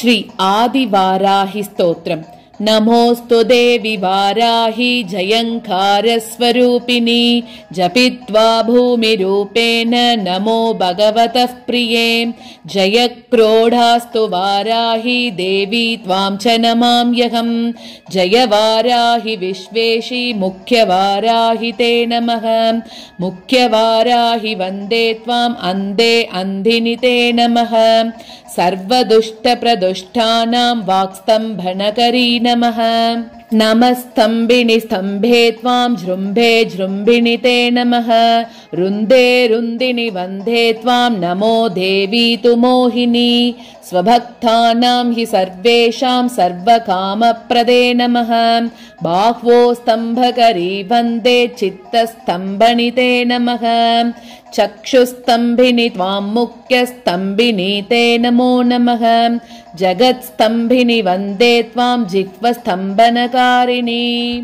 श्री आदिवाराहि स्तोत्रम्। नमोऽस्तु देवि वाराहि जयङ्कारस्वरूपिणि जपित्वा भूमिरूपेण नमो भगवतः प्रिये। जयक्रोडास्तु वाराहि देवी त्वां च नमाम्यहम्। जय वाराहि विश्वेशि मुख्यवाराहि ते नमः। मुख्यवाराहि वन्दे त्वाम् अन्धे अन्धिनि ते नमः। सर्वदुष्टप्रदुष्टानां वाक्स्तम्भनकरी नमः। नमस्तम्भिनि स्तम्भे त्वां जृम्भे जृम्भिणि ते नमः। रुन्दे रुन्दिनि वन्दे त्वां नमो देवी तु मोहिनी। स्वभक्तानां हि सर्वेषां सर्वकामप्रदे नमः। बाह्वो स्तम्भकरी वन्दे चित्तस्तम्भनि ते नमः। चक्षुस्तम्भिनि त्वां मुख्यस्तम्भिनि ते नमो नमः। जगत्स्तम्भिनि वन्दे त्वां जिह्वस्तम्भनकारिणी।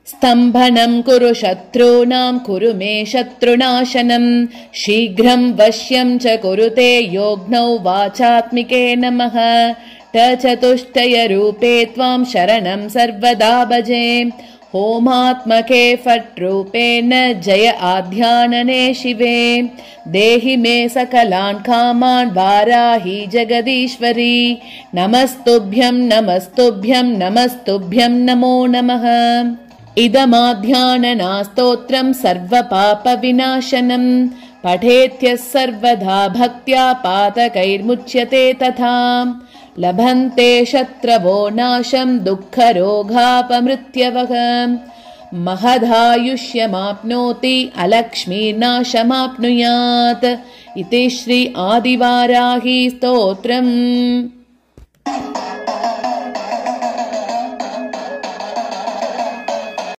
स्तम्भनं कुरु शत्रूणां कुरु मे शत्रुनाशनम्। शीघ्रं वश्यं च कुरुते योग्नौ वाचात्मिके नमः। चतुष्टयरूपे त्वां शरणं सर्वदा भजे। होमात्मके फट् रूपेण जय आध्यानने शिवे। देहि मे सकलान् कामान् वाराहि जगदीश्वरी। नमस्तुभ्यं नमस्तुभ्यं नमस्तुभ्यं नमो नमः। इदमाध्यानना स्तोत्रं सर्वपापविनाशनम्। पठेत्यः सर्वदा भक्त्या पातकैर्मुच्यते तथा। लभन्ते शत्रवो नाशं दुःखरोगापमृत्यवः। महदायुष्यमाप्नोति अलक्ष्मीर्नाशमाप्नुयात्। इति श्री आदिवाराहि स्तोत्रम्।